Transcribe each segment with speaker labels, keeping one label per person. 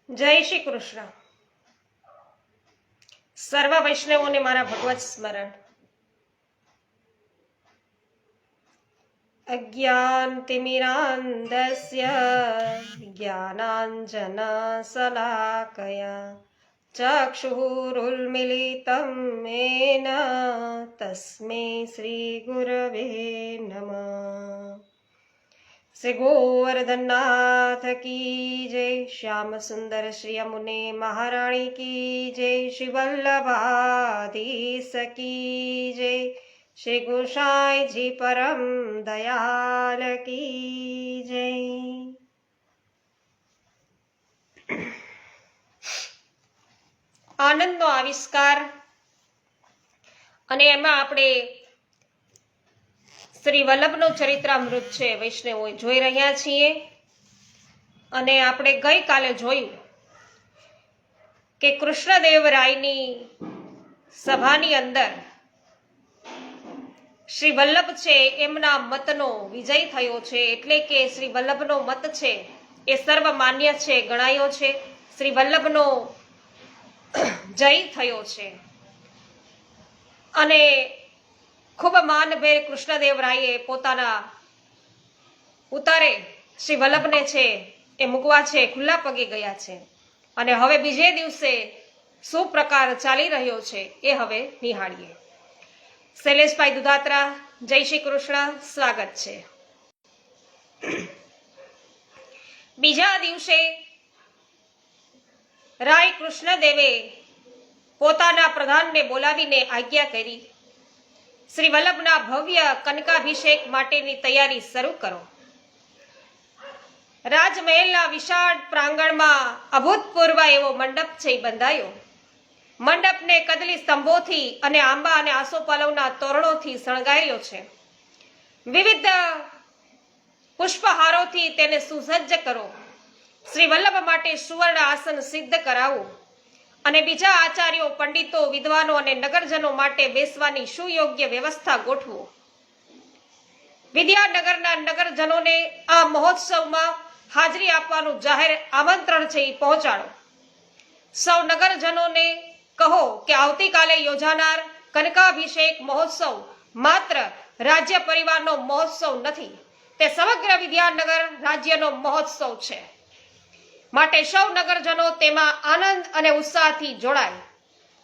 Speaker 1: જય શ્રી કૃષ્ણ. સર્વ વૈષ્ણવોને મારા ભગવત સ્મરણ. અજ્ઞાનતિમિરાન્ધસ્ય જ્ઞાનાંજનશલાકયા ચક્ષુરુન્મિલિतं येन તસ્મૈ શ્રી ગુરવે નમઃ. શ્રી ગોવર્ધનનાથ કી જય. શ્યામ સુંદર શ્રી યમુને મહારાણી કી જય. શ્રી વલ્લભાધીશ કી જય. શ્રી ગોસાઈજી પરમ દયાલ કી જય. આનંદનો આવિષ્કાર, અને એમાં આપણે શ્રી વલ્લભનો ચરિત્રામૃત છે વૈષ્ણવો જોઈ રહ્યા છીએ. અને આપણે ગઈકાલે જોયું કે કૃષ્ણદેવરાયની સભાની અંદર શ્રી વલ્લભ છે એમના મતનો વિજય થયો છે. એટલે કે શ્રી વલ્લભનો મત છે એ સર્વમાન્ય છે, ગણાયો છે. શ્રી વલ્લભનો જય થયો છે. અને ખૂબ માનભેર કૃષ્ણદેવરાયે પોતાના ઉતારે શ્રી વલ્લભને છે એ મૂકવા છે, ખુલ્લા પગે ગયા છે. અને હવે બીજે દિવસે શું પ્રકાર ચાલી રહ્યો છે એ હવે નિહાળીએ. શૈલેષભાઈ દુધાત્રા, જય શ્રી કૃષ્ણ, સ્વાગત છે. બીજા દિવસે રાય કૃષ્ણદેવે પોતાના પ્રધાનને બોલાવીને આજ્ઞા કરી, શ્રી વલ્લભના ભવ્ય કનકાભિષેક માટેની તૈયારી શરૂ કરો. રાજમહેલના વિશાળ પ્રાંગણમાં અભૂતપૂર્વ એવો મંડપ છે બંધાયો. મંડપને કદલી સ્તંભોથી અને આંબા અને આસોપાલવના તોરણોથી શણગાર્યો છે. વિવિધ પુષ્પહારોથી તેને સુસજ્જ કરો. શ્રી વલ્લભ માટે સુવર્ણ આસન સિદ્ધ કરાવો. અને બીજા આચાર્યો, પંડિતો, વિદ્વાનો અને નગરજનો માટે બેસવાની સુયોગ્ય વ્યવસ્થા ગોઠવો. વિદ્યાનગરના નગરજનોને આ મહોત્સવમાં હાજરી આપવાનું જાહેર આમંત્રણ છે એ પહોંચાડો. સૌ નગરજનોને કહો કે આવતીકાલે યોજાનાર કનકાભિષેક મહોત્સવ માત્ર રાજ્ય પરિવારનો મહોત્સવ નથી, તે સમગ્ર વિદ્યાનગર રાજ્યનો મહોત્સવ છે. માટે સૌ નગરજનો તેમાં આનંદ અને ઉત્સાહથી જોડાય.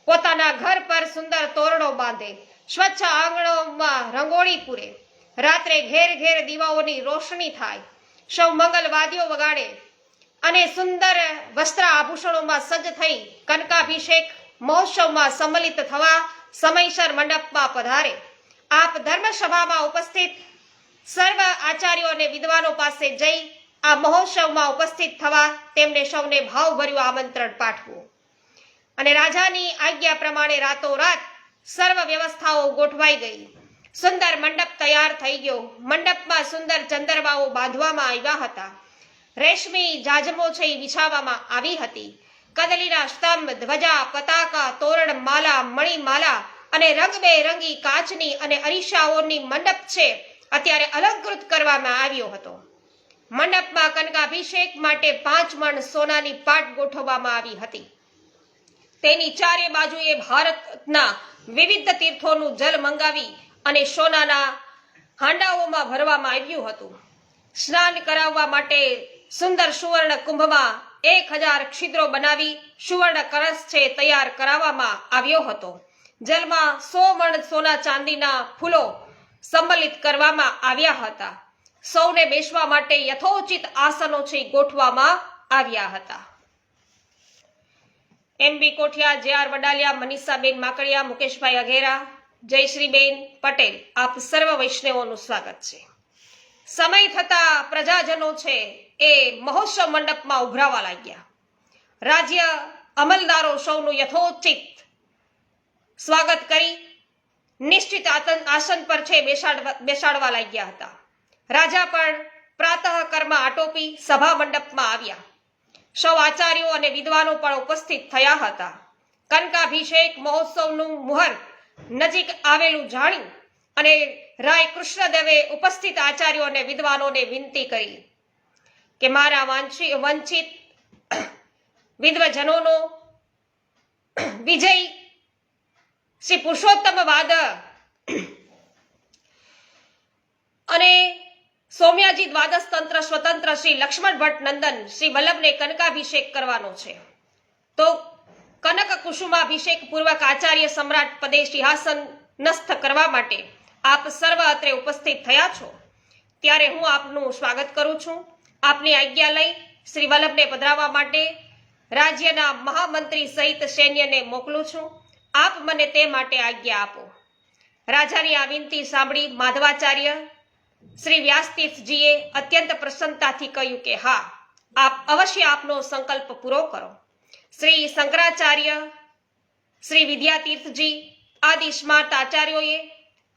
Speaker 1: પોતાના ઘર પર સુંદર તોરણો બાંધે, સ્વચ્છ આંગણોમાં રંગોળી પૂરે, રાત્રે ઘેર ઘેર દીવાઓની રોશની થાય, સૌ મંગલવાદ્યો વગાડે અને સુંદર વસ્ત્ર આભૂષણોમાં સજ્જ થઈ કનકાભિષેક મહોત્સવમાં સંમલિત થવા સમયસર મંડપમાં પધારે. આપ ધર્મસભામાં ઉપસ્થિત સર્વ આચાર્યો અને વિદ્વાનો પાસે જઈ આ મહોત્સવમાં ઉપસ્થિત થવા તેમને સૌને ભાવભર્યું આમંત્રણ પાઠવું. અને રાજાની આજ્ઞા પ્રમાણે રાતોરાત સર્વ વ્યવસ્થાઓ ગોઠવાઈ ગઈ. સુંદર મંડપ તૈયાર થઈ ગયો. મંડપમાં સુંદર ચંદરમાઓ બાંધવામાં આવ્યા હતા. રેશમી જાજમો છે વિછાવવામાં આવી હતી. કદલીના સ્તંભ, ધ્વજા, પતાકા, તોરણ, માલા, મણિમાલા અને રંગબેરંગી કાચની અને અરીસાઓની મંડપ છે અત્યારે અલંકૃત કરવામાં આવ્યો હતો. મંડપમાં કનકાભિષેક માટે 5 મણ સોનાની પાટ ગોઠવવામાં આવી હતી. તેની ચારે બાજુએ ભારતના વિવિધ તીર્થોનું જલ મંગાવી અને સોનાના હાંડાઓમાં ભરવામાં આવ્યું હતું. સ્નાન કરાવવા માટે સુંદર સુવર્ણ કુંભમાં 1000 છિદ્રો બનાવી સુવર્ણ કળશ છે તૈયાર કરાવવામાં આવ્યો હતો. જલમાં 100 મણ સોના ચાંદીના ફૂલો સંમલિત કરવામાં આવ્યા હતા. સૌને બેસવા માટે યથોચિત આસનો છે ગોઠવવામાં આવ્યા હતા. એમ.બી. કોઠિયા, જે.આર. વડાલિયા, મનીષાબેન માકડિયા, મુકેશભાઈ અઘેરા, જયશ્રીબેન પટેલ, આપ સર્વ વૈષ્ણવોનું સ્વાગત છે. સમય થતા પ્રજાજનો છે એ મહોત્સવ મંડપમાં ઉભરાવા લાગ્યા. રાજ્ય અમલદારો સૌનું યથોચિત સ્વાગત કરી નિશ્ચિત આસન પર છે બેસાડવા લાગ્યા હતા. રાજા પણ પ્રાતઃ કર્મ આટોપી સભા મંડપમાં આવ્યા. સૌ આચાર્યો અને વિદ્વાનો પણ ઉપસ્થિત થયા હતા. કનકાભિષેક મહોત્સવનું મુહૂર્ત નજીક આવેલું જાણી અને રાય કૃષ્ણદેવે ઉપસ્થિત આચાર્યો અને વિદ્વાનોને વિનંતી કરી કે મારા વંચિત વિદ્વજનોનો વિજય શ્રી પુરુષોત્તમ વાદ અને સૌમ્યાજી દ્વાદશ તંત્ર સ્વતંત્ર શ્રી લક્ષ્મણ ભટ્ટ નંદન શ્રી વલ્લભને કનકાભિષેક કરવાનો છે. તો કનક કુસુમાભિષેક પૂર્વક આચાર્ય સમ્રાટ પદે સિંહાસનસ્થ કરવા માટે આપ સર્વ અત્રે ઉપસ્થિત થયા છો, ત્યારે હું આપનું સ્વાગત કરું છું. આપની આજ્ઞા લઈ શ્રી વલ્લભને પધરાવવા માટે રાજ્યના મહામંત્રી સહિત સૈન્યને મોકલું છું. આપ મને તે માટે આજ્ઞા આપો. રાજાની આ વિનંતી સાંભળી માધવાચાર્ય શ્રી વ્યાસતીર્થજીએ અત્યંત પ્રસન્નતાથી કહ્યું કે હા, આપ અવશ્ય આપનો સંકલ્પ પૂરો કરો. શ્રી શંકરાચાર્ય, શ્રી વિદ્યાતીર્થજી આદિ સ્માર્ત આચાર્યોએ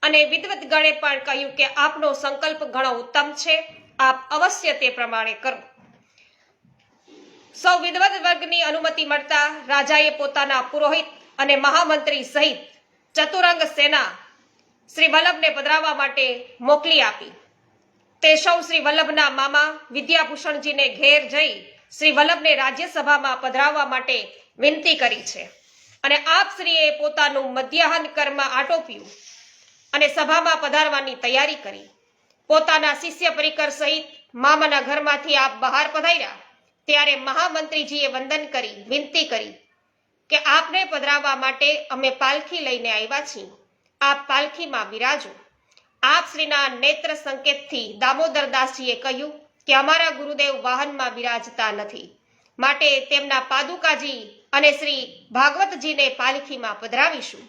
Speaker 1: અને વિદ્વતગણે પણ કહ્યું કે આપનો સંકલ્પ ઘણો ઉત્તમ છે, આપ અવશ્ય તે પ્રમાણે કરો. સૌ વિદ્વત વર્ગની અનુમતિ મળતા રાજાએ પોતાના પુરોહિત અને મહામંત્રી સહિત ચતુરંગ સેના શ્રી વલ્લભને પધરાવવા માટે મોકલી આપી. તે સૌ શ્રી વલ્લભના મામા વિદ્યાભૂષણજીને ઘેર જઈ શ્રી વલ્લભને રાજ્યસભામાં પધરાવવા માટે વિનંતી કરી છે. અને આપ શ્રીએ પોતાનું મધ્યાહન કર્મ આટોપ્યું અને સભામાં પધારવાની તૈયારી કરી. પોતાના શિષ્ય પરિકર સહિત મામાના ઘરમાંથી આપ બહાર પધાર્યા ત્યારે મહામંત્રીજીએ વંદન કરી વિનંતી કરી કે આપને પધરાવવા માટે અમે પાલખી લઈને આવ્યા છીએ, આપ પાલખીમાં બિરાજો. આપ શ્રીના નેત્ર સંકેતથી દામોદરદાસજીએ કહ્યું કે અમારા ગુરુદેવ વાહનમાં બિરાજતા નથી, માટે તેમના પાદુકાજી અને શ્રી ભાગવતજીને પાલખીમાં પધરાવીશું.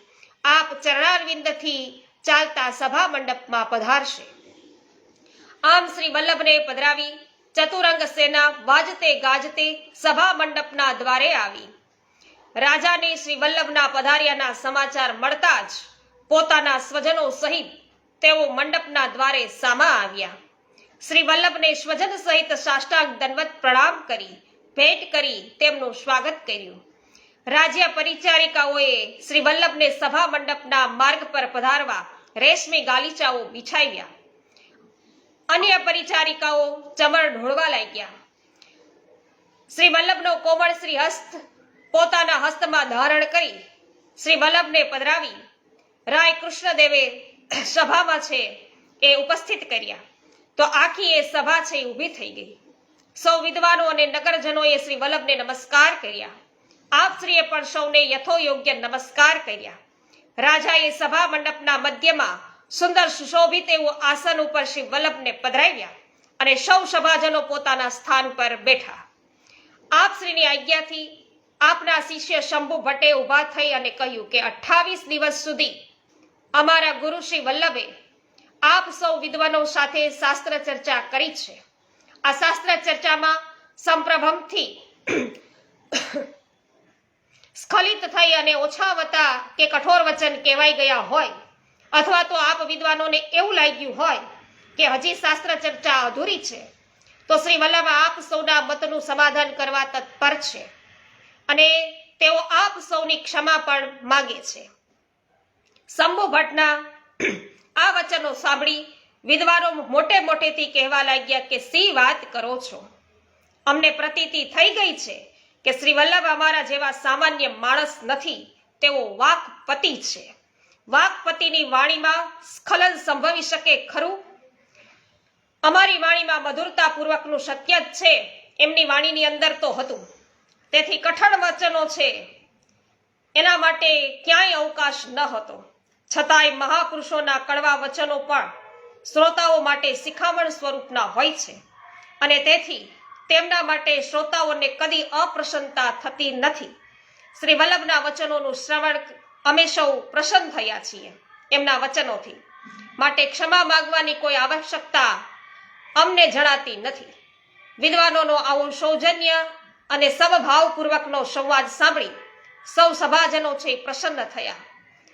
Speaker 1: આપ ચરણારવિંદથી ચાલતા સભા મંડપમાં પધારશે. આમ શ્રી વલ્લભને પધરાવી ચતુરંગ સેના વાજતે ગાજતે સભા મંડપના દ્વારે આવી. રાજાને શ્રી વલ્લભના પધાર્યાના સમાચાર મળતા જ પોતાના સ્વજનો સહિત તેઓ મંડપના દ્વારે સામા આવ્યા. શ્રી વલ્લભને સ્વજન સહિત સાષ્ટાંગ દંડવત પ્રણામ કરી ભેટ કરી તેમનું સ્વાગત કર્યું. રાજ્ય પરિચારિકાઓએ શ્રી વલ્લભને સભા મંડપના માર્ગ પર પધારવા રેશમી ગાલીચાઓ બિછાવ્યા. અન્ય પરિચારિકાઓ ચમર ઢોળવા લાગ્યા. શ્રી વલ્લભનો કોમળ શ્રી હસ્ત પોતાના હસ્તમાં ધારણ કરી શ્રી વલ્લભને પધરાવી રાય કૃષ્ણદેવે સભામાં છે એ ઉપસ્થિત કર્યા. તો આખી એ સભા છે ઊભી થઈ ગઈ. સૌ વિદ્વાનો અને નગરજનોએ શ્રી વલ્લભને નમસ્કાર કર્યા. આપ શ્રીએ પણ સૌને યથોયોગ્ય નમસ્કાર કર્યા. રાજાએ સભા મંડપના મધ્યમાં સુંદર સુશોભિત એવું આસન ઉપર શ્રી વલ્લભને પધરાવ્યા અને સૌ સભાજનો પોતાના સ્થાન પર બેઠા. આપ શ્રીની આજ્ઞાથી આપના શિષ્ય શંભુ ભટ્ટે ઊભા થઈ અને કહ્યું કે 28 દિવસ સુધી અમારા ગુરુ શ્રી વલ્લભે આપ સૌ વિદ્વાનો સાથે શાસ્ત્ર ચર્ચા કરી છે. આ શાસ્ત્ર ચર્ચામાં સંપ્રભમથી સ્ખલિત થઈ અને ઓછા વત્તા કે કઠોર વચન કહેવાઈ ગયા હોય, અથવા તો આપ વિદ્વાનોને એવું લાગ્યું હોય કે હજી શાસ્ત્ર ચર્ચા અધૂરી છે, તો શ્રી વલ્લભ આપ સૌના મતનું સમાધાન કરવા તત્પર છે અને તેઓ આપ સૌની ક્ષમા પણ માગે છે. શંભુ ભટ્ટના આ વચનો સાંભળી વિદ્વાનો મોટે મોટેથી કહેવા લાગ્યા કે સી વાત કરો છો, અમને પ્રતીતિ થઈ ગઈ છે કે શ્રી વલ્લભ અમારા જેવા સામાન્ય માણસ નથી, તેઓ વાકપતિ છે. વાકપતિની વાણીમાં સ્ખલન સંભવી શકે ખરું? અમારી વાણીમાં મધુરતા પૂર્વકનું સત્ય જ છે, એમની વાણીની અંદર તો હતું. તેથી કઠણ વચનો છે એના માટે ક્યાંય અવકાશ ન હતો. છતાંય મહાપુરુષોના કડવા વચનો પણ શ્રોતાઓ માટે શિખામણ સ્વરૂપના હોય છે અને તેથી તેમના માટે શ્રોતાઓને કદી અપ્રસન્નતા થતી નથી. શ્રી વલ્લભના વચનોનું શ્રવણ અમે સૌ પ્રસન્ન થયા છીએ એમના વચનોથી, માટે ક્ષમા માંગવાની કોઈ આવશ્યકતા અમને જણાતી નથી. વિદ્વાનોનો આવું સૌજન્ય અને સમભાવપૂર્વકનો સંવાદ સાંભળી સૌ સભાજનો છે પ્રસન્ન થયા.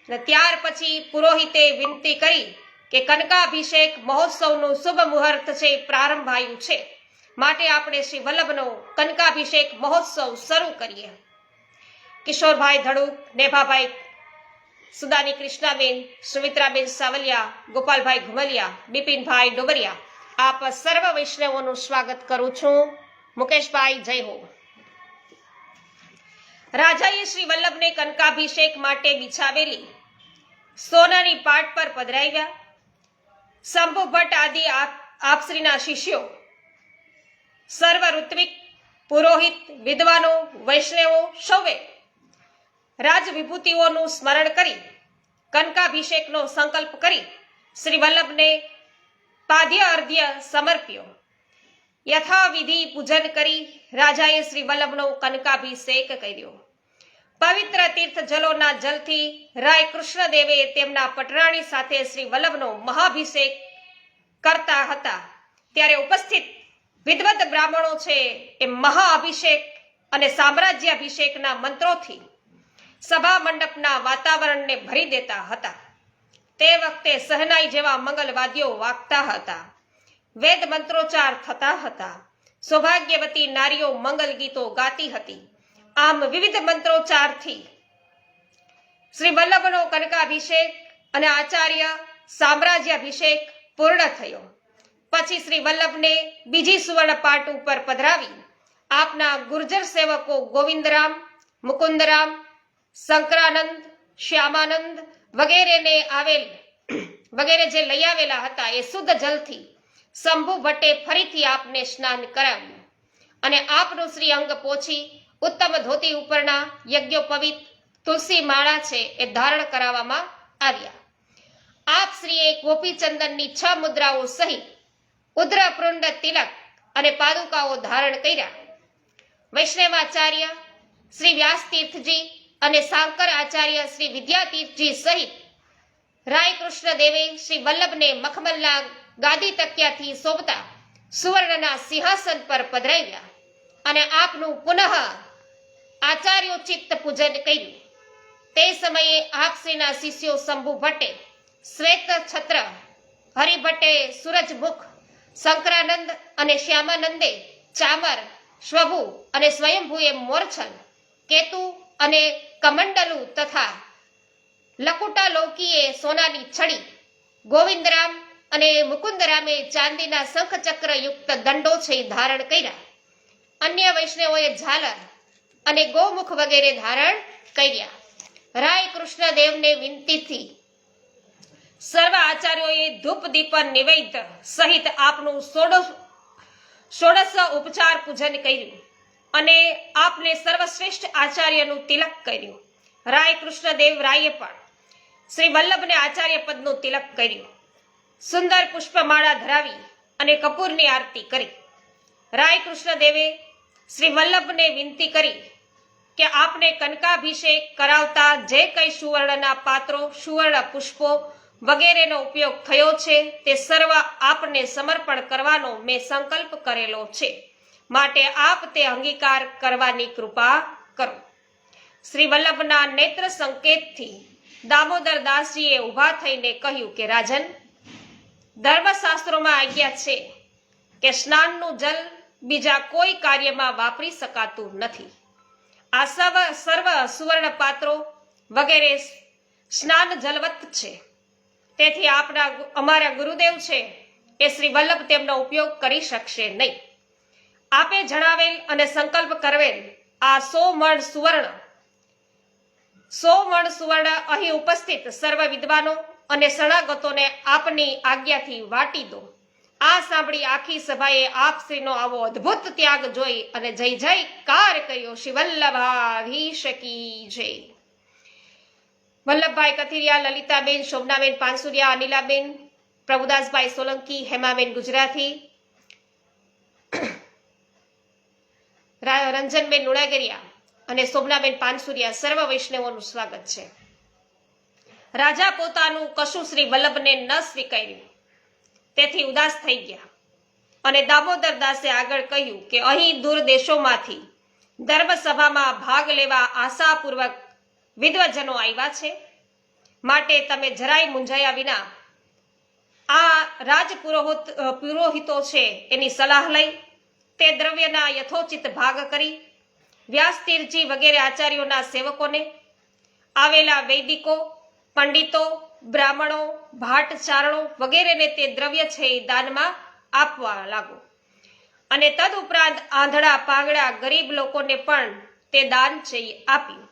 Speaker 1: અને ત્યાર પછી પુરોહિતે વિનંતી કરી કે કનકાભિષેક મહોત્સવનું શુભ મુહૂર્ત છે પ્રારંભાયું છે, માટે આપણે શ્રી વલ્લભનો કનકાભિષેક મહોત્સવ શરૂ કરીએ. કિશોરભાઈ ધડુક, નેભાભાઈ સુદાની, કૃષ્ણાબેન, સુમિત્રાબેન સાવલિયા, ગોપાલભાઈ ઘુમલિયા, બિપિનભાઈ ડોબરિયા, આપ સર્વ વૈષ્ણવોનું સ્વાગત કરું છું. મુકેશભાઈ, જય હો. રાજાએ શ્રી વલ્લભને કનકાભિષેક માટે બિછાવેલી સોનાની પાટ પર પધરાવ્યા. શંભુ ભટ્ટ આદિ આપશ્રીના શિષ્યો, સર્વ ઋત્વિક, પુરોહિત, વિદ્વાનો, વૈષ્ણવો સૌએ રાજ વિભૂતિઓનું સ્મરણ કરી કનકાભિષેકનો સંકલ્પ કરી શ્રી વલ્લભને પાદ્ય અર્ધ્ય સમર્પ્યો. યથાવિધિ પૂજન કરી રાજાએ શ્રી વલ્લભનો કનકાભિષેક કર્યો. પવિત્ર તીર્થ જલોના જલથી રાય કૃષ્ણદેવે તેમના પટરાણી સાથે શ્રી વલ્લભનો મહાભિષેક કરતા હતા ત્યારે ઉપસ્થિત વિદ્વત બ્રાહ્મણો છે એ મહાઅભિષેક અને સામ્રાજ્યાભિષેકના મંત્રોથી સભા મંડપના વાતાવરણને ભરી દેતા હતા. તે વખતે સહનાઈ જેવા મંગલવાદ્યો વાગતા હતા, વેદ મંત્રોચ્ચાર થતા હતા, સૌભાગ્યવતી નારીઓ મંગલ ગીતો ગાતી હતી. આમ વિવિધ મંત્રોચ્ચારથી શ્રી વલ્લભનો કનકાભિષેક અને આચાર્ય સામ્રાજ્યાભિષેક પૂર્ણ થયો. પછી શ્રી વલ્લભને બીજી સુવર્ણ પાટ ઉપર પધરાવી આપના ગુર્જર સેવકો ગોવિંદરામ, મુકુંદરામ, શંકરાનંદ, શ્યામાનંદ વગેરે જે લઈ આવેલા હતા એ શુદ્ધ જલથી શંભુ ભટ્ટે ફરીથી આપને સ્નાન કરાવ્યું અને આપનું શ્રી અંગ પોછી ઉત્તમ ધોતી ઉપરના યજ્ઞોપવિત તુલસી માળા છે એ ધારણ કરાવવામાં આવ્યા. આપ શ્રીએ ગોપીચંદનની 6 મુદ્રાઓ સહિત ઉદ્રપૃંડ તિલક અને પાદુકાઓ ધારણ કર્યા. વૈષ્ણવાચાર્ય શ્રી વ્યાસતીર્થજી અને સાંકર આચાર્ય શ્રી વિદ્યાતીર્થજી સહિત રાય કૃષ્ણદેવે શ્રી વલ્લભને મખમલના ગાદી તકિયાથી શોભતા સુવર્ણના સિંહાસન પર પધરાવ્યા અને આપનું પુનઃ આચાર્યોચિત પૂજન કર્યું. તે સમયે આપશ્રીના શિષ્યો શંભુ ભટ્ટે શ્વેત છત્ર, હરિભટ્ટે સૂરજમુખ, શંકરાનંદ અને શ્યામાનંદે ચામર, શ્વભુ અને સ્વયંભુએ મોરછલ, કેતુ અને કમંડલુ તથા લકુટાલોકીએ સોનાની છડી, ગોવિંદરામ અને મુકુંદરામે ચાંદીના શંખચક્ર યુક્ત દંડો છે ધારણ કર્યા. અન્ય વૈષ્ણવોએ ઝાલર અને ગોમુખ વગેરે ધારણ કર્યા. રાય કૃષ્ણદેવને વિનંતીથી સર્વ આચાર્યોએ ધૂપ દીપ નિવેદ્ય સહિત આપનું ષોડશ ઉપચાર પૂજન કર્યું અને આપને સર્વશ્રેષ્ઠ આચાર્યનું તિલક કર્યું. રાય કૃષ્ણદેવ રાયે પણ શ્રી વલ્લભને આચાર્ય પદનું તિલક કર્યું. સુંદર પુષ્પમાળા ધરાવી અને કપૂરની આરતી કરી. રાય કૃષ્ણદેવે શ્રી વલ્લભને વિનંતી કરી કે આપને કનકાભિષેક કરાવતા જે કંઈ સુવર્ણના પાત્રો, સુવર્ણ પુષ્પો વગેરેનો ઉપયોગ થયો છે તે સર્વ આપને સમર્પણ કરવાનો મેં સંકલ્પ કરેલો છે, માટે આપ તે અંગીકાર કરવાની કૃપા કરો. શ્રી વલ્લભના નેત્ર સંકેતથી દામોદર દાસજીએ ઊભા થઈને કહ્યું કે રાજન, ધર્મશાસ્ત્રોમાં આજ્ઞા છે કે સ્નાનનું જલ બીજા કોઈ કાર્યમાં વાપરી શકાતું નથી. આ સર્વ સુવર્ણ પાત્રો વગેરે સ્નાન જલવત છે. તેથી અમારા ગુરુદેવ છે એ શ્રી વલ્લભ તેમનો ઉપયોગ કરી શકશે નહીં. આપે જણાવેલ અને સંકલ્પ કરેલ આ 100 મણ સુવર્ણ અહીં ઉપસ્થિત સર્વ વિદ્વાનો અને શરણાગતોને આપની આજ્ઞાથી વાટી દો. આ સાંભળી આખી સભાએ આપશ્રીનો આવો અદ્ભુત ત્યાગ જોઈ અને જય જયકાર કર્યો. શ્રી વલ્લભાધીશ કી જય. વલ્લભભાઈ કથિરિયા, લલિતાબેન, શોભનાબેન પાનસુરિયા, અનિલાબેન, પ્રભુદાસભાઈ સોલંકી, હેમાબેન ગુજરાતી, રંજનબેન નુણાગરિયા અને શોભનાબેન પાનસુરિયા સર્વ વૈષ્ણવોનું સ્વાગત છે. રાજા પોતાનું કશું શ્રી વલ્લભને ન સ્વીકાર્યું તેથી ઉદાસ થઈ ગયા અને દામોદર દાસે આગળ કહ્યું કે અહીં દૂર દેશોમાંથી ધર્મસભામાં ભાગ લેવા આશાપૂર્વક વિદ્વજનો આવ્યા છે, માટે તમે જરાય મૂંઝાયા વિના આ પુરોહિતો છે એની સલાહ લઈ તે દ્રવ્યના યથોચિત ભાગ કરી વ્યાસતીર્થજી વગેરે આચાર્યોના સેવકોને, આવેલા વૈદિકો, પંડિતો, બ્રાહ્મણો, ભાટચારણો વગેરેને તે દ્રવ્ય છે એ દાનમાં આપવા લાગો અને તદ ઉપરાંત આંધળા પાંગડા ગરીબ લોકોને પણ તે દાન છે એ આપ્યું.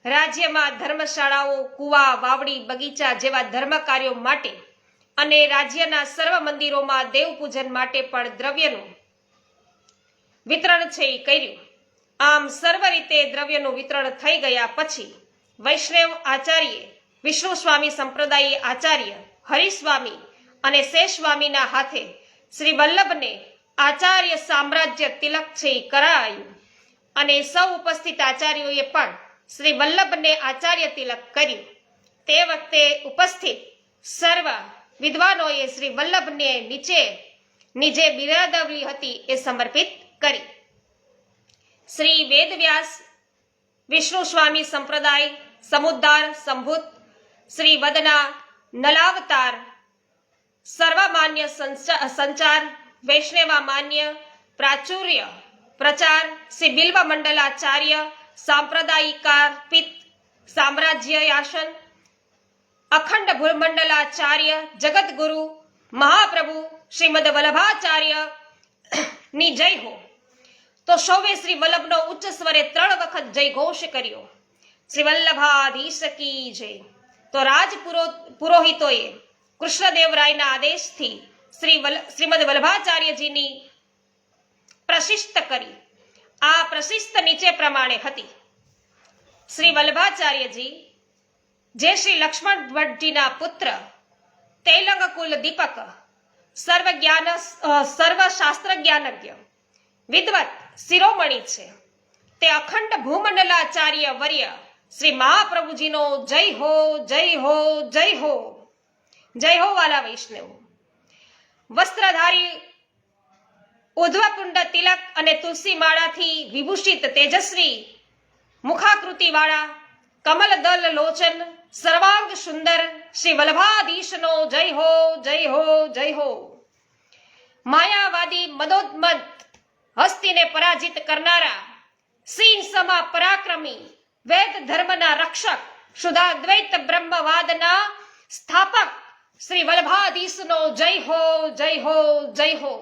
Speaker 1: રાજ્યમાં ધર્મશાળાઓ, કુવા, વાવડી, બગીચા જેવા ધર્મ કાર્યો માટે અને રાજ્યના સર્વ મંદિરોમાં દેવ પૂજન માટે પણ દ્રવ્યનું વિતરણ છે એ કર્યું. આમ સર્વ રીતે દ્રવ્યનું વિતરણ થઈ ગયા પછી વૈષ્ણવ આચાર્ય, વિષ્ણુ સ્વામી સંપ્રદાય આચાર્ય, હરિસ્વામી અને શેષસ્વામીના હાથે શ્રી વલ્લભને આચાર્ય સામ્રાજ્ય તિલક છે એ કરાયું અને સૌ ઉપસ્થિત આચાર્યોએ પણ શ્રી વલ્લભને આચાર્ય તિલક કર્યું. તે વખતે ઉપસ્થિત સર્વ વિદ્વાનોએ શ્રી વલ્લભને નીચે બિરાદવલી હતી એ સમર્પિત કરી. શ્રી વેદવ્યાસ, વિષ્ણુ સ્વામી સંપ્રદાય, સમુદ્ધાર, સંભૂત, શ્રી વદના, નલાવતાર, સર્વમાન્ય સંચાર, વૈષ્ણવા માન્ય, પ્રાચુર્ય, પ્રચાર, શ્રી બિલ્વ મંડલાચાર્ય, સાંપ્રદાયિકાર્પિત, સામ્રાજ્યયાસન, અખંડ ભૂમંડલાચાર્ય, જગતગુરુ, મહાપ્રભુ શ્રીમદ વલ્લભાચાર્ય ની જય હો. તો સૌએ શ્રી વલ્લભનો ઉચ્ચ સ્વરે 3 વખત જય ઘોષ કર્યો. શ્રી વલ્લભાધીશ કી જય. તો રાજ પુરોહિતોએ કૃષ્ણદેવરાયના આદેશથી શ્રીમદ વલ્લભાચાર્યજીની પ્રશિસ્ત કરી. આ પ્રશિસ્ત નીચે પ્રમાણે હતી. શ્રી વલ્લભાચાર્યજી જે શ્રી લક્ષ્મણ ભટ્ટજીના પુત્ર, તૈલંગ કુલ દીપક, સર્વશાસ્ત્ર જ્ઞાનજ્ઞ, વિદ્વત, શિરોમણી છે, તે અખંડ ભૂમંડલાચાર્ય વર્ય શ્રી મહાપ્રભુજીનો જય હો, જય હો, જય હો, જય હો. વાલા વૈષ્ણવ, વસ્ત્રધારી, ઉધ્વપુંડ તિલક અને તુલસી માળાથી વિભૂષિત તેજસ્વી મુખાકૃતિ વાળા, કમલ દલ લોચન, સર્વાંગ સુંદર શ્રી વલ્લભાધીશનો જય હો, જય હો, જય હો. માયાવાદી મદોન્મત્ત હસ્તીને પરાજિત કરનારા, સિંહ સમા પરાક્રમી, વેદ ધર્મના રક્ષક, શુદ્ધાદ્વૈત બ્રહ્મવાદના સ્થાપક શ્રી વલ્લભાધીશનો જય હો, જય હો, જય હો.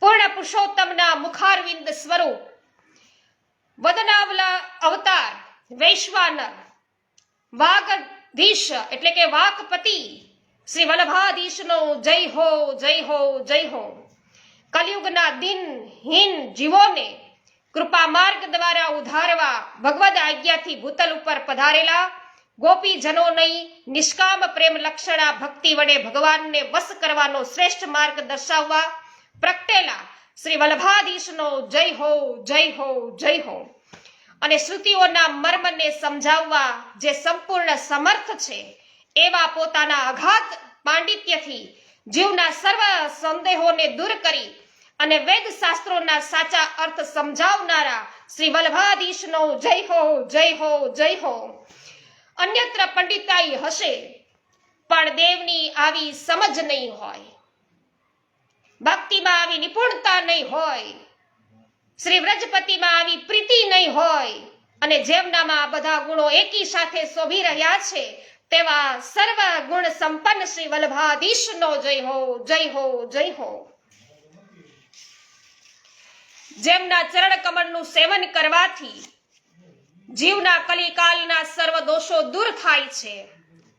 Speaker 1: પૂર્ણ પુરુષોત્તમના મુખારવિંદ સ્વરૂપ, વદનાવલા અવતાર, વૈશ્વાનર, વાગધીશ એટલે કે વાકપતિ શ્રી વલ્લભાધીશનો જય હો, જય હો, જય હો. કલયુગના દિનહીન જીવોને કૃપા માર્ગ દ્વારા ઉધારવા ભગવદ આજ્ઞાથી ભૂતલ ઉપર પધારેલા ગોપીજનોની નિષ્કામ પ્રેમ લક્ષણા ભક્તિ વડે ભગવાનને વશ કરવાનો શ્રેષ્ઠ માર્ગ દર્શાવવા પ્રગટેલા શ્રી વલ્લભાધીશનો જય હો, જય હો, જય હો. અને શ્રુતિઓના મર્મને સમજાવવા જે સંપૂર્ણ સમર્થ છે એવા પોતાના અગાધ પાંડિત્યથી જીવના સર્વ સંદેહોને દૂર કરી અને વેદ શાસ્ત્રોના સાચા અર્થ સમજાવનારા શ્રી વલ્લભાધીશનો જય હો, જય હો, જય હો. અન્યત્ર પંડિતાઈ હશે પણ દેવની આવી સમજ નહીં હોય, ભક્તિમાં આવી નિપુણતા નહીં હોય, શ્રી વ્રજપતિમાં આવી પ્રીતિ નહીં હોય અને જેમનામાં બધા ગુણો એકી સાથે શોભી રહ્યા છે તેવા સર્વ ગુણ સંપન્ન શ્રી વલ્લભાધીશનો જય હો, જય હો, જય હો. જેમના ચરણ કમળનું સેવન કરવાથી જીવના કલિકાલના સર્વ દોષો દૂર થાય છે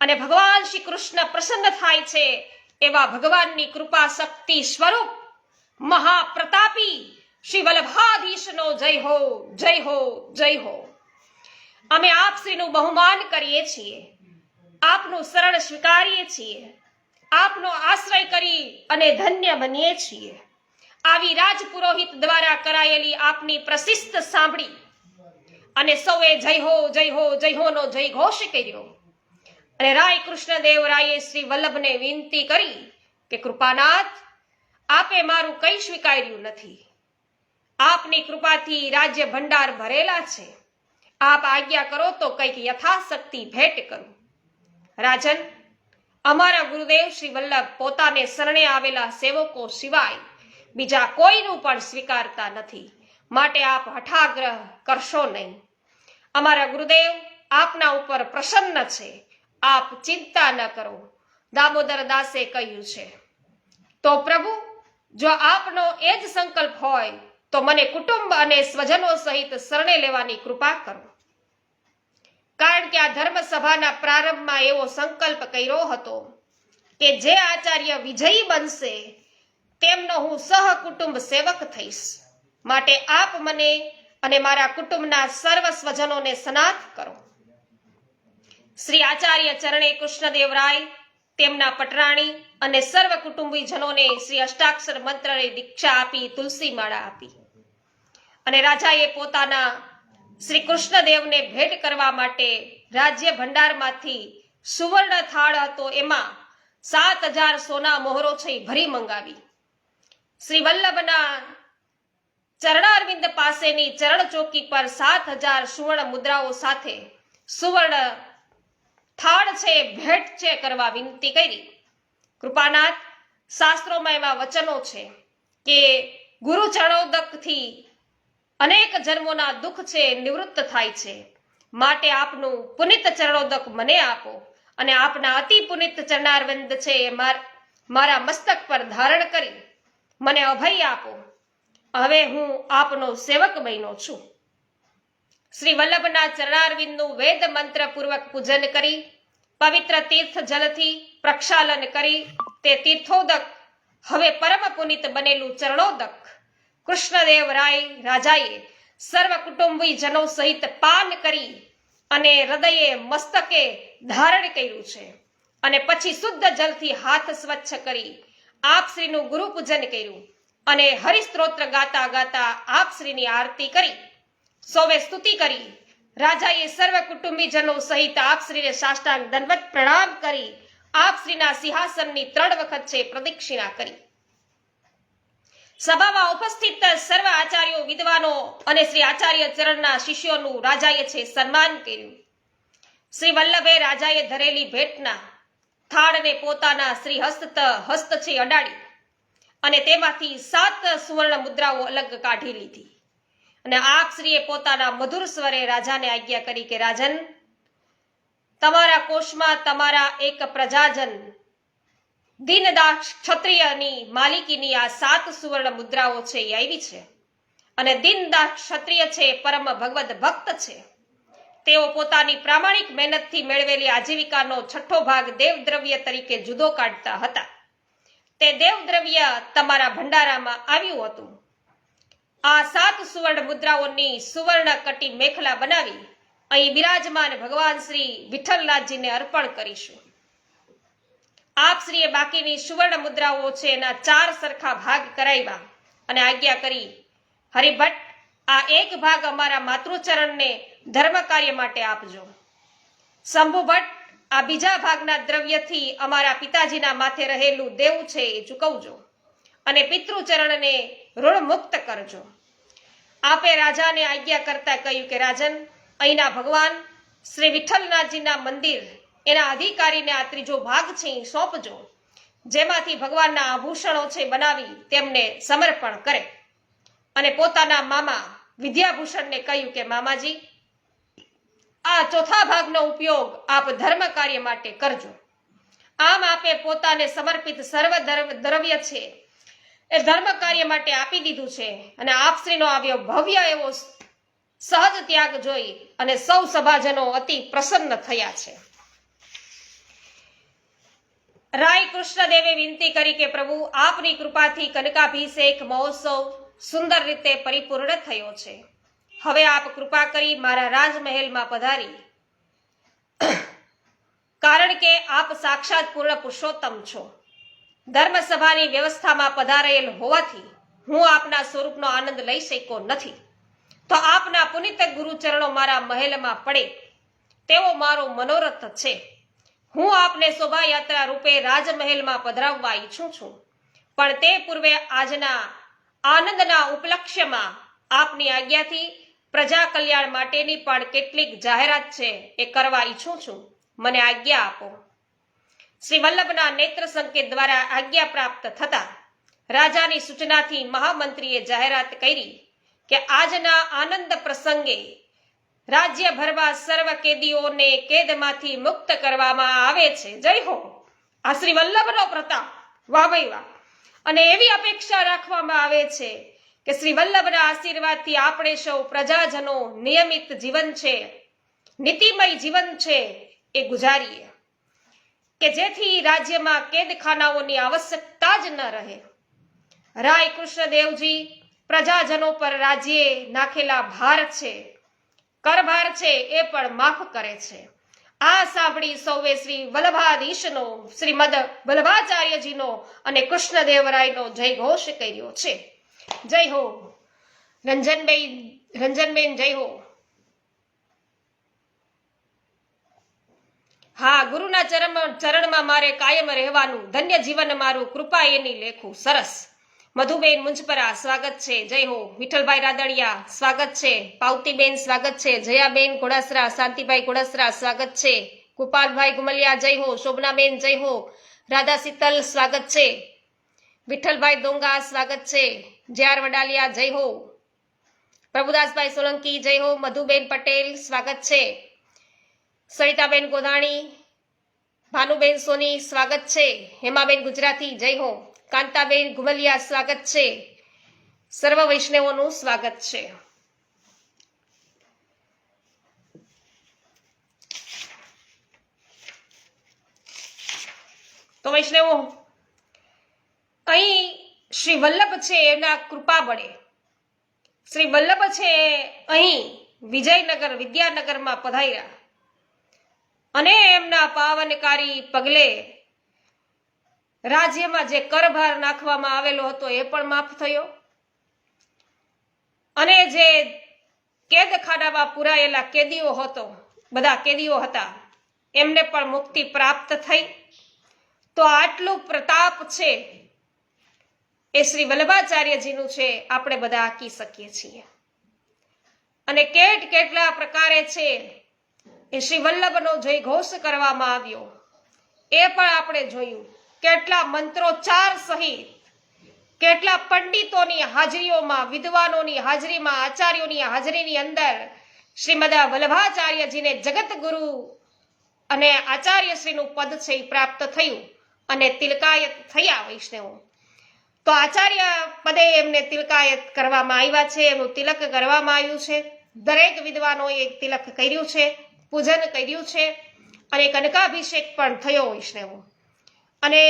Speaker 1: અને ભગવાન શ્રી કૃષ્ણ પ્રસન્ન થાય છે એવા ભગવાનની કૃપા શક્તિ સ્વરૂપ મહાપ્રતાપી શ્રી વલ્લભાધીશનો જય હો, જય હો, જય હો. અમે આપ શ્રીનું બહુમાન કરીએ છીએ, આપનું શરણ સ્વીકારીએ છીએ, આપનો આશ્રય કરી અને ધન્ય બનીએ છીએ. આવી રાજ પુરોહિત દ્વારા કરાયેલી આપની પ્રશિસ્ત સાંભળી અને સૌએ જય હો, જય હો, જય હો નો જય ઘોષ કર્યો. અને રાય કૃષ્ણદેવરાયે શ્રી વલ્લભને વિનંતી કરી કે કૃપાનાથ, આપે મારું કંઈ સ્વીકાર્યું નથી. આપની કૃપાથી રાજ્ય ભંડાર ભરેલા છે. આપ આજ્ઞા કરો તો કંઈક યથાશક્તિ ભેટ કરું. રાજન, અમારા ગુરુદેવ શ્રી વલ્લભ પોતાને શરણે આવેલા સેવકો સિવાય બીજા કોઈનું પણ સ્વીકારતા નથી, માટે આપ હઠાગ્રહ કરશો નહીં. અમારા ગુરુદેવ આપના ઉપર પ્રસન્ન છે, આપ ચિંતા ન કરો, દામોદર દાસે કહ્યું છે. તો પ્રભુ, જો આપનો એ જ સંકલ્પ હોય તો મને કુટુંબ અને સ્વજનો સહિત શરણે લેવાની કૃપા કરો. કારણ કે આ ધર્મ સભાના પ્રારંભમાં એવો સંકલ્પ કર્યો હતો કે જે આચાર્ય વિજયી બનશે તેમનો હું સહકુટુંબ સેવક થઈશ. માટે આપ મને અને મારા કુટુંબના સર્વ સ્વજનોને સનાથ કરો. શ્રી આચાર્ય ચરણે કૃષ્ણદેવરાય, તેમના પટરાણી અને સર્વ કુટુંબીજનોને શ્રી અષ્ટાક્ષર મંત્રની દીક્ષા આપી તુલસી માળા આપી અને રાજાએ પોતાના શ્રી કૃષ્ણદેવને ભેટ કરવા માટે રાજ્ય ભંડારમાંથી સુવર્ણ થાળ હતો એમાં 7,000 સોના મોહરો છે ભરી મંગાવી. શ્રી વલ્લભના ચરણારવિંદ પાસેની ચરણ ચોકી પર 7,000 સુવર્ણ મુદ્રાઓ સાથે સુવર્ણ થાળ છે ભેટ છે કરવા વિનંતી કરી. કૃપાનાથ, શાસ્ત્રોમાં એવા વચનો છે કે ગુરુ ચરણોદકથી અનેક જન્મોના દુઃખ છે નિવૃત્ત થાય છે. માટે આપનું પુનિત ચરણોદક મને આપો અને આપના અતિ પુનિત ચરણારવિંદ છે મારા મસ્તક પર ધારણ કરી મને અભય આપો. હવે હું આપનો સેવક બન્યો છું. શ્રી વલ્લભના ચરણારવિંદનું વેદ મંત્ર પૂર્વક પૂજન કરી પવિત્ર તીર્થ જલથી પ્રક્ષાલન કરી તે તીર્થોદક હવે પરમ પુનિત બનેલું ચરણોદક કૃષ્ણદેવરાય રાજાએ સર્વ કુટુંબીજનો સહિત પાન કરી અને હૃદયે મસ્તકે ધારણ કર્યું છે. અને પછી શુદ્ધ જલથી હાથ સ્વચ્છ કરી આપશ્રીનું ગુરુ પૂજન કર્યું અને હરિસ્ત્રોત્ર ગાતા ગાતા આપશ્રીની આરતી કરી સૌએ સ્તુતિ કરી. રાજાએ સર્વ કુટુંબીજનો સહિત આપશ્રીને સાષ્ટાંગ દંડવત પ્રણામ કરી આપશ્રીના સિંહાસનની 3 વખત છે પ્રદક્ષિણા કરી. સભામાં ઉપસ્થિત સર્વ આચાર્યો, વિદ્વાનો અને શ્રી આચાર્ય ચરણના શિષ્યોનું રાજાએ છે સન્માન કર્યું. શ્રી વલ્લભે રાજાએ ધરેલી ભેટના થાળને પોતાના શ્રી હસ્ત છે અડાડી અને તેમાંથી 7 સુવર્ણ મુદ્રાઓ અલગ કાઢી લીધી અને આપશ્રીએ પોતાના મધુર સ્વરે રાજાને આજ્ઞા કરી કે રાજન, તમારા કોષમાં તમારા એક પ્રજાજન દીનદાસ ક્ષત્રિયની માલિકીની આ 7 સુવર્ણ મુદ્રાઓ છે એ આવી છે અને દીનદાસ ક્ષત્રિય છે પરમ ભગવદ ભક્ત છે. તેઓ પોતાની પ્રામાણિક મહેનતથી મેળવેલી આજીવિકાનો 6ઠ્ઠો ભાગ દેવદ્રવ્ય તરીકે જુદો કાઢતા હતા. તે દેવદ્રવ્ય તમારા ભંડારામાં આવ્યું હતું. આ 7 સુવર્ણ મુદ્રાઓની સુવર્ણ કટી મેખલા બનાવી અહીં બિરાજમાન ભગવાન શ્રી વિઠ્ઠલનાથજીને અર્પણ કરીશું. આપશ્રીએ બાકીની સુવર્ણ મુદ્રાઓ છે એના 4 સરખા ભાગ કરાવ્યા અને આજ્ઞા કરી, હરિભટ્ટ, આ એક ભાગ અમારા માતૃચરણને ધર્મ કાર્ય માટે આપજો. શંભુ ભટ્ટ, આ બીજા ભાગના દ્રવ્યથી અમારા પિતાજીના માથે રહેલું દેવું છે એ ચૂકવજો અને પિતૃચરણને ઋણ મુક્ત કરજો. આપે રાજાને આજ્ઞા કરતા કહ્યું કે રાજન, અહીંના ભગવાન શ્રી વિઠ્ઠલનાથજીના મંદિર એના અધિકારીને આ 3જો ભાગ છે એ સોંપજો, જેમાંથી ભગવાનના આભૂષણો છે બનાવી તેમને સમર્પણ કરે. અને પોતાના મામા વિદ્યાભૂષણને કહ્યું કે મામાજી, આ 4થા ભાગનો ઉપયોગ આપ ધર્મ કાર્ય માટે કરજો. આમ આપે પોતાને સમર્પિત સર્વ દ્રવ્ય છે એ ધર્મ કાર્ય માટે આપી દીધું છે અને આપશ્રીનો આવ્યો ભવ્ય એવો સહજ ત્યાગ જોઈ અને સૌ સભાજનો અતિ પ્રસન્ન થયા છે. રાય કૃષ્ણદેવે વિનંતી કરી કે પ્રભુ, આપની કૃપાથી કનકાભિષેક મહોત્સવ સુંદર રીતે પરિપૂર્ણ થયો છે. હવે આપ કૃપા કરી મારા રાજમહેલમાં પધારી, કારણ કે આપ સાક્ષાત પૂર્ણ પુરુષોત્તમ છો. ધર્મસભાની વ્યવસ્થામાં પધારેલ હોવાથી હું આપના સ્વરૂપનો આનંદ લઈ શક્યો નથી. તો આપના પુનિત ગુરુચરણો મારા મહેલમાં પડે તેવો મારો મનોરથ છે. હું આપને શોભાયાત્રા રૂપે રાજમહેલમાં પધરાવવા ઈચ્છું છું, પણ તે પૂર્વે આજના આનંદના ઉપલક્ષ્યમાં આપની આજ્ઞાથી પ્રજા કલ્યાણ માટેની પણ કેટલીક જાહેરાત છે એ કરવા ઈચ્છું છું. મને આજ્ઞા આપો. શ્રી વલ્લભના નેત્ર સંકેત દ્વારા આજ્ઞા પ્રાપ્ત થતા રાજાની સૂચનાથી મહામંત્રીએ જાહેરાત કરી કે આજના આનંદ પ્રસંગે રાજ્યભરમાં સર્વ કેદીઓને કેદમાંથી મુક્ત કરવામાં આવે છે. જય હો! આ શ્રી વલ્લભનો પ્રતાપ, વાહ ભાઈ વાહ. અને એવી અપેક્ષા રાખવામાં આવે છે કે શ્રી વલ્લભના આશીર્વાદથી આપણે સૌ પ્રજાજનો નિયમિત જીવન છે, નીતિમય જીવન છે એ ગુજારીએ, કે જેથી રાજ્યમાં કેદખાનાઓની આવશ્યકતા જ ન રહે. રાય કૃષ્ણદેવજી પ્રજાજનો પર રાજ્યે નાખેલા ભાર છે, કરભાર છે, એ પણ માફ કરે છે. આ સાંભળી સૌએ શ્રી વલ્લભાધીશનો, શ્રીમદ વલ્લભાચાર્યજીનો અને કૃષ્ણદેવરાયનો જય ઘોષ કર્યો છે. જય હો રંજનબેન, જય હો. હા, ગુરુના ચરણમાં મારે કાયમ રહેવાનું, ધન્ય જીવન મારું, કૃપા એની લેખું. સરસ. મધુબેન મુંજપરા, સ્વાગત છે. જય હો. વિઠ્ઠલભાઈ રાદડિયા, સ્વાગત છે. પાવતીબેન, સ્વાગત છે. જયાબેન ઘોડાસરા, શાંતિભાઈ ઘોડાસરા, સ્વાગત છે. ગોપાલભાઈ ગુમલિયા, જય હો. શોભનાબેન, જય હો. રાધા શીતલ, સ્વાગત છે. વિઠ્ઠલભાઈ દોંગા, સ્વાગત છે. JR વડાલિયા, જય હો. પ્રભુદાસભાઈ સોલંકી, જય હો. મધુબેન પટેલ, સ્વાગત છે. સરિતાબેન ગોધાણી, ભાનુબેન સોની, સ્વાગત છે. હેમાબેન ગુજરાતી, જય હો. કાંતાબેન ગુમલિયા, સ્વાગત છે. સર્વ વૈષ્ણવોનું સ્વાગત છે. તો વૈષ્ણવો, અહીં શ્રી વલ્લભ છે એના કૃપા બળે, શ્રી વલ્લભ છે અહીં વિજયનગર વિદ્યાનગરમાં પધાર્યા અને એમના પાવનકારી પગલે રાજ્યમાં જે કરભાર નાખવામાં આવેલો હતો એ પણ માફ થયો અને જે કેદખાનામાં પુરાયેલા કેદીઓ હતો, બધા કેદીઓ હતા, એમને પણ મુક્તિ પ્રાપ્ત થઈ. તો આટલું પ્રતાપ છે એ શ્રી વલ્લભાચાર્યજીનું છે, આપણે બધા આંકી શકીએ છીએ. અને કેટલા પ્રકારે છે એ શ્રી વલ્લભનો જય ઘોષ કરવામાં આવ્યો એ પણ આપણે જોયું. કેટલા મંત્રોચ્ચાર સહિત, કેટલા પંડિતોની હાજરીઓમાં, વિદ્વાનોની હાજરીમાં, આચાર્યોની હાજરીની અંદર શ્રીમદ વલ્લભાચાર્યજીને જગત ગુરુ અને આચાર્યશ્રીનું પદ છે એ પ્રાપ્ત થયું અને તિલકાયત થયા વૈષ્ણવો. તો આચાર્ય પદે એમને તિલકાયત કરવામાં આવ્યા છે, એમનું તિલક કરવામાં આવ્યું છે. દરેક વિદ્વાનોએ તિલક કર્યું છે, પૂજન કર્યું છે અને કનકાભિષેક પણ થયો વૈષ્ણવો. અને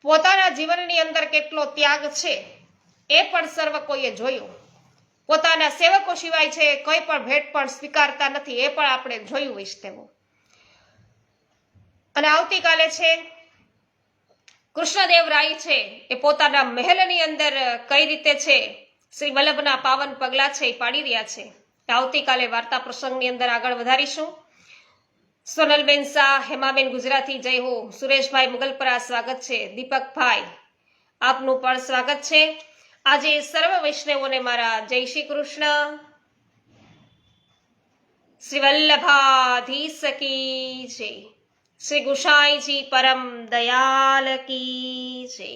Speaker 1: પોતાના જીવનની અંદર કેટલો ત્યાગ છે એ પણ સર્વ કોઈએ જોયું. પોતાના સેવકો સિવાય છે કોઈ પણ ભેટ પણ સ્વીકારતા નથી, એ પણ આપણે જોયું વૈષ્ણવો. અને આવતીકાલે છે કૃષ્ણદેવરાય છે એ પોતાના મહેલની અંદર કઈ રીતે છે શ્રી વલ્લભના પાવન પગલા છે એ પાડી રહ્યા છે. આવતીકાલે વાર્તા પ્રસંગની અંદર આગળ વધારીશું. સોનલબેન શાહ, હેમાબેન ગુજરાતી, જય હો. સુરેશભાઈ મુગલપરા, સ્વાગત છે. દીપકભાઈ, આપનું પણ સ્વાગત છે. આજે સર્વ વૈષ્ણવોને મારા જય શ્રી કૃષ્ણ. શ્રી વલ્લભાધીશ કી જય. શ્રી ગુસાઈજી પરમ દયાલ કી જય.